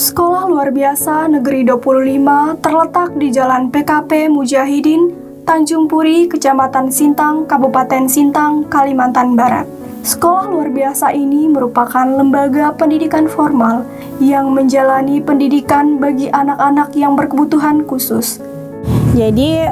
Sekolah Luar Biasa Negeri 25 terletak di Jalan PKP Mujahidin, Tanjung Puri, Kecamatan Sintang, Kabupaten Sintang, Kalimantan Barat. Sekolah Luar Biasa ini merupakan lembaga pendidikan formal yang menjalani pendidikan bagi anak-anak yang berkebutuhan khusus. Jadi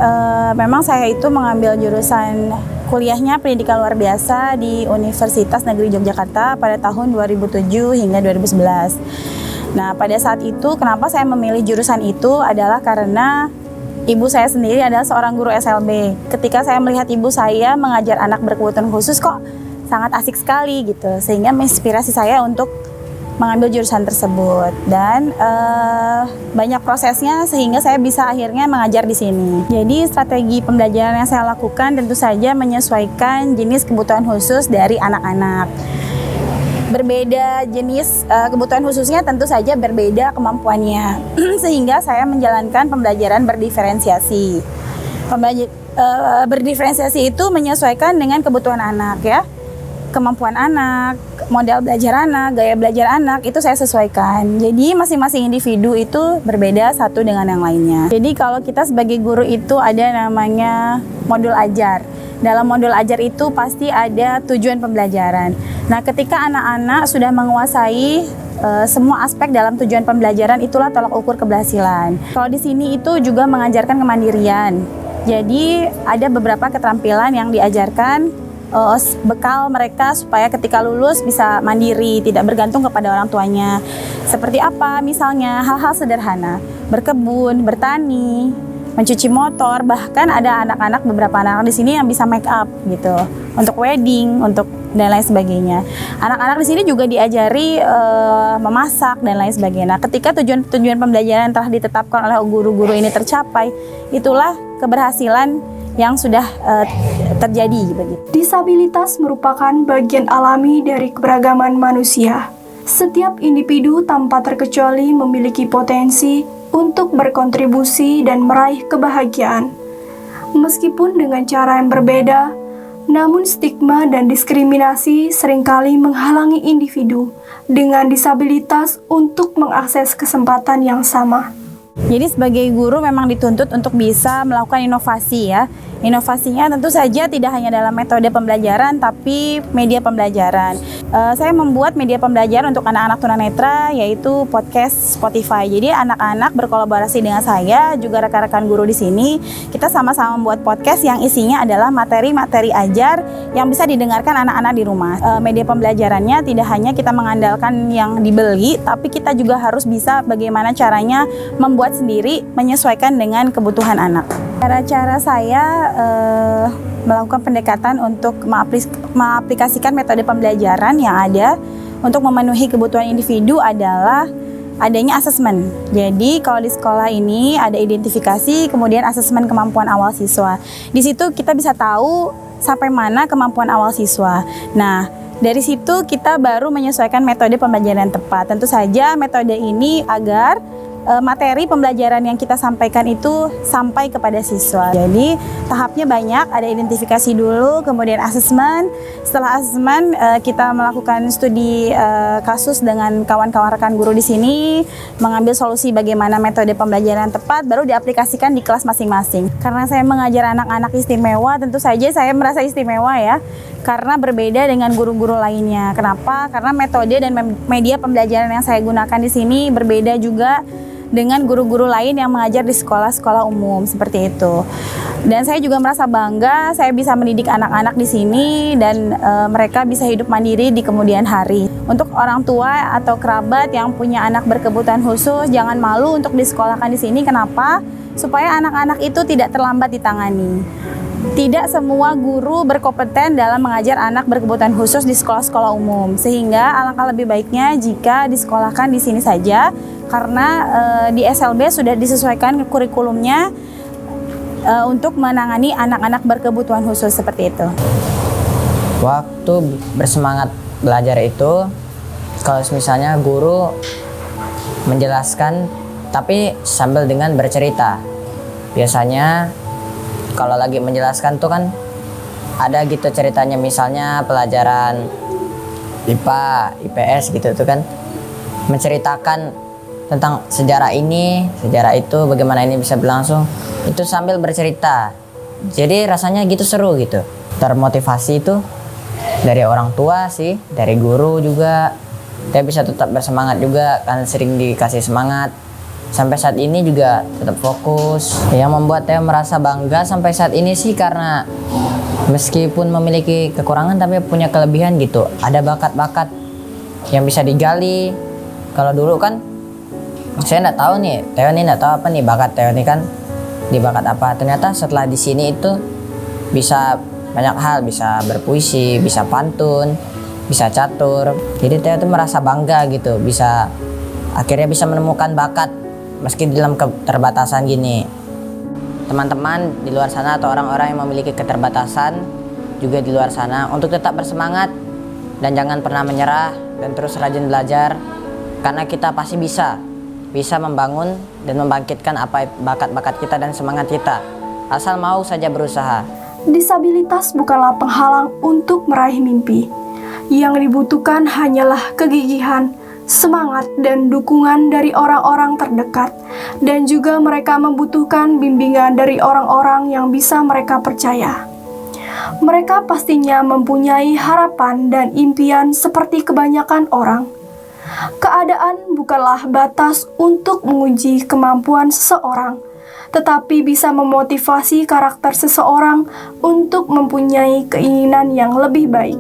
memang saya itu mengambil jurusan kuliahnya pendidikan luar biasa di Universitas Negeri Yogyakarta pada tahun 2007 hingga 2011. Nah, pada saat itu kenapa saya memilih jurusan itu adalah karena ibu saya sendiri adalah seorang guru SLB. Ketika saya melihat ibu saya mengajar anak berkebutuhan khusus kok sangat asik sekali gitu, sehingga menginspirasi saya untuk mengambil jurusan tersebut dan banyak prosesnya sehingga saya bisa akhirnya mengajar di sini. Jadi strategi pembelajaran yang saya lakukan tentu saja menyesuaikan jenis kebutuhan khusus dari anak-anak. Berbeda jenis kebutuhan khususnya tentu saja berbeda kemampuannya sehingga saya menjalankan pembelajaran berdiferensiasi. Berdiferensiasi itu menyesuaikan dengan kebutuhan anak ya, kemampuan anak, model belajar anak, gaya belajar anak itu saya sesuaikan. Jadi masing-masing individu itu berbeda satu dengan yang lainnya. Jadi kalau kita sebagai guru itu ada namanya modul ajar. Dalam modul ajar itu pasti ada tujuan pembelajaran. Nah, ketika anak-anak sudah menguasai semua aspek dalam tujuan pembelajaran, itulah tolak ukur keberhasilan. Kalau di sini itu juga mengajarkan kemandirian. Jadi ada beberapa keterampilan yang diajarkan bekal mereka supaya ketika lulus bisa mandiri, tidak bergantung kepada orang tuanya. Seperti apa? Misalnya hal-hal sederhana, berkebun, bertani, mencuci motor, bahkan ada anak-anak, beberapa anak di sini yang bisa make up gitu, untuk wedding, untuk dan lain sebagainya. Anak-anak di sini juga diajari memasak dan lain sebagainya. Nah, ketika tujuan pembelajaran telah ditetapkan oleh guru-guru ini tercapai, itulah keberhasilan yang sudah terjadi begitu. Disabilitas merupakan bagian alami dari keberagaman manusia. Setiap individu tanpa terkecuali memiliki potensi untuk berkontribusi dan meraih kebahagiaan. Meskipun dengan cara yang berbeda, namun stigma dan diskriminasi seringkali menghalangi individu dengan disabilitas untuk mengakses kesempatan yang sama. Jadi sebagai guru memang dituntut untuk bisa melakukan inovasi ya. Inovasinya tentu saja tidak hanya dalam metode pembelajaran tapi media pembelajaran. Saya membuat media pembelajaran untuk anak-anak tunanetra yaitu podcast Spotify. Jadi anak-anak berkolaborasi dengan saya juga rekan-rekan guru di sini. Kita sama-sama membuat podcast yang isinya adalah materi-materi ajar yang bisa didengarkan anak-anak di rumah. Media pembelajarannya tidak hanya kita mengandalkan yang dibeli, tapi kita juga harus bisa bagaimana caranya membuat sendiri menyesuaikan dengan kebutuhan anak. Cara-cara saya melakukan pendekatan untuk mengaplikasikan metode pembelajaran yang ada untuk memenuhi kebutuhan individu adalah adanya asesmen. Jadi kalau di sekolah ini ada identifikasi, kemudian asesmen kemampuan awal siswa. Di situ kita bisa tahu sampai mana kemampuan awal siswa. Nah, dari situ kita baru menyesuaikan metode pembelajaran yang tepat. Tentu saja metode ini agar materi pembelajaran yang kita sampaikan itu sampai kepada siswa. Jadi tahapnya banyak, ada identifikasi dulu, kemudian asesmen. Setelah asesmen kita melakukan studi kasus dengan kawan-kawan rekan guru di sini, mengambil solusi bagaimana metode pembelajaran tepat, baru diaplikasikan di kelas masing-masing. Karena saya mengajar anak-anak istimewa, tentu saja saya merasa istimewa ya, karena berbeda dengan guru-guru lainnya. Kenapa? Karena metode dan media pembelajaran yang saya gunakan di sini berbeda juga dengan guru-guru lain yang mengajar di sekolah-sekolah umum seperti itu. Dan saya juga merasa bangga saya bisa mendidik anak-anak di sini dan mereka bisa hidup mandiri di kemudian hari. Untuk orang tua atau kerabat yang punya anak berkebutuhan khusus, jangan malu untuk disekolahkan di sini. Kenapa? Supaya anak-anak itu tidak terlambat ditangani. Tidak semua guru berkompeten dalam mengajar anak berkebutuhan khusus di sekolah-sekolah umum, sehingga alangkah lebih baiknya jika disekolahkan di sini saja, karena di SLB sudah disesuaikan kurikulumnya untuk menangani anak-anak berkebutuhan khusus seperti itu. Waktu bersemangat belajar itu, kalau misalnya guru menjelaskan tapi sambil dengan bercerita, biasanya kalau lagi menjelaskan tuh kan ada gitu ceritanya, misalnya pelajaran IPA, IPS gitu tuh kan menceritakan tentang sejarah ini, sejarah itu, bagaimana ini bisa berlangsung, itu sambil bercerita. Jadi rasanya gitu seru gitu. Termotivasi itu dari orang tua sih, dari guru juga. Saya bisa tetap bersemangat juga, kan sering dikasih semangat. Sampai saat ini juga tetap fokus. Yang membuat saya merasa bangga sampai saat ini sih karena meskipun memiliki kekurangan tapi punya kelebihan gitu. Ada bakat-bakat yang bisa digali. Kalau dulu kan saya nggak tahu nih, Theo nih nggak tahu apa nih bakat Theo nih kan di bakat apa. Ternyata setelah di sini itu bisa banyak hal, bisa berpuisi, bisa pantun, bisa catur. Jadi Theo tuh merasa bangga gitu, bisa akhirnya bisa menemukan bakat meski dalam keterbatasan gini. Teman-teman di luar sana atau orang-orang yang memiliki keterbatasan juga di luar sana untuk tetap bersemangat dan jangan pernah menyerah dan terus rajin belajar karena kita pasti bisa membangun dan membangkitkan apa bakat-bakat kita dan semangat kita asal mau saja berusaha. Disabilitas bukanlah penghalang untuk meraih mimpi. Yang dibutuhkan hanyalah kegigihan, semangat, dan dukungan dari orang-orang terdekat. Dan juga mereka membutuhkan bimbingan dari orang-orang yang bisa mereka percaya. Mereka pastinya mempunyai harapan dan impian seperti kebanyakan orang. Keadaan bukanlah batas untuk menguji kemampuan seseorang, tetapi bisa memotivasi karakter seseorang untuk mempunyai keinginan yang lebih baik.